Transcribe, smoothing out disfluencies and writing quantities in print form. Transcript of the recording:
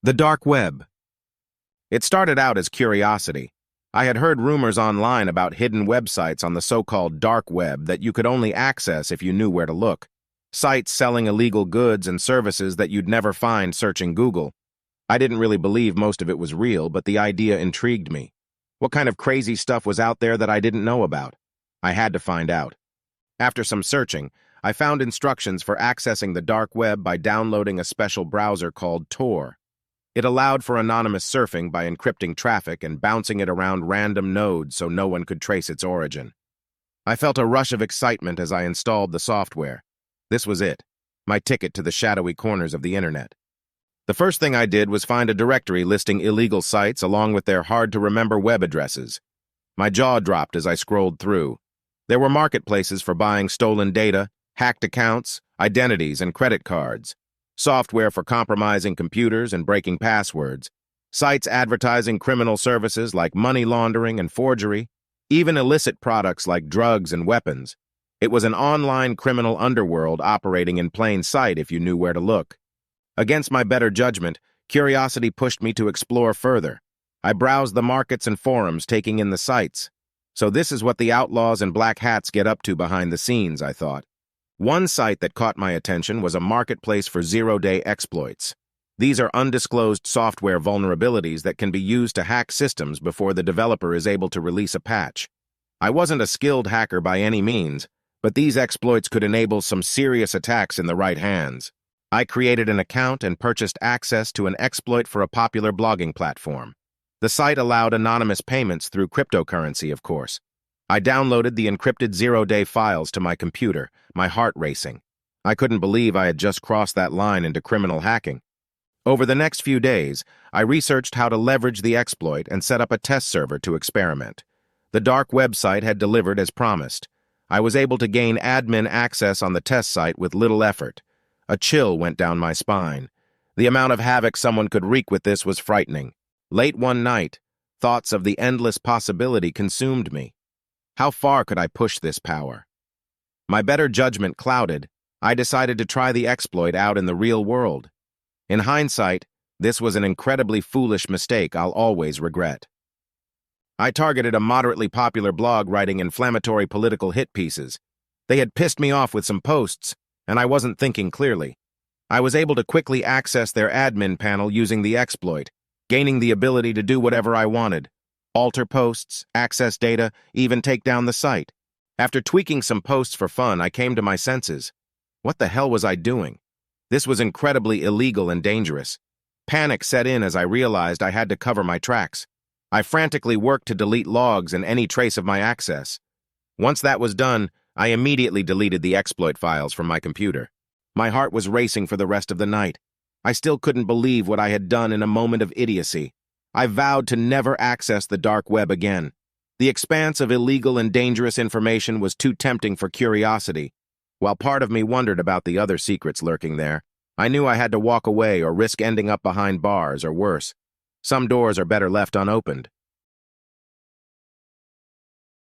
The dark web. It started out as curiosity. I had heard rumors online about hidden websites on the so-called dark web that you could only access if you knew where to look. Sites selling illegal goods and services that you'd never find searching Google. I didn't really believe most of it was real, but the idea intrigued me. What kind of crazy stuff was out there that I didn't know about? I had to find out. After some searching, I found instructions for accessing the dark web by downloading a special browser called Tor. It allowed for anonymous surfing by encrypting traffic and bouncing it around random nodes so no one could trace its origin. I felt a rush of excitement as I installed the software. This was it, my ticket to the shadowy corners of the internet. The first thing I did was find a directory listing illegal sites along with their hard-to-remember web addresses. My jaw dropped as I scrolled through. There were marketplaces for buying stolen data, hacked accounts, identities, and credit cards. Software for compromising computers and breaking passwords, sites advertising criminal services like money laundering and forgery, even illicit products like drugs and weapons. It was an online criminal underworld operating in plain sight if you knew where to look. Against my better judgment, curiosity pushed me to explore further. I browsed the markets and forums, taking in the sights. So this is what the outlaws and black hats get up to behind the scenes, I thought. One site that caught my attention was a marketplace for zero-day exploits. These are undisclosed software vulnerabilities that can be used to hack systems before the developer is able to release a patch. I wasn't a skilled hacker by any means, but these exploits could enable some serious attacks in the right hands. I created an account and purchased access to an exploit for a popular blogging platform. The site allowed anonymous payments through cryptocurrency, of course. I downloaded the encrypted zero-day files to my computer, my heart racing. I couldn't believe I had just crossed that line into criminal hacking. Over the next few days, I researched how to leverage the exploit and set up a test server to experiment. The dark website had delivered as promised. I was able to gain admin access on the test site with little effort. A chill went down my spine. The amount of havoc someone could wreak with this was frightening. Late one night, thoughts of the endless possibility consumed me. How far could I push this power? My better judgment clouded, I decided to try the exploit out in the real world. In hindsight, this was an incredibly foolish mistake I'll always regret. I targeted a moderately popular blog writing inflammatory political hit pieces. They had pissed me off with some posts, and I wasn't thinking clearly. I was able to quickly access their admin panel using the exploit, gaining the ability to do whatever I wanted. Alter posts, access data, even take down the site. After tweaking some posts for fun, I came to my senses. What the hell was I doing? This was incredibly illegal and dangerous. Panic set in as I realized I had to cover my tracks. I frantically worked to delete logs and any trace of my access. Once that was done, I immediately deleted the exploit files from my computer. My heart was racing for the rest of the night. I still couldn't believe what I had done in a moment of idiocy. I vowed to never access the dark web again. The expanse of illegal and dangerous information was too tempting for curiosity. While part of me wondered about the other secrets lurking there, I knew I had to walk away or risk ending up behind bars or worse. Some doors are better left unopened.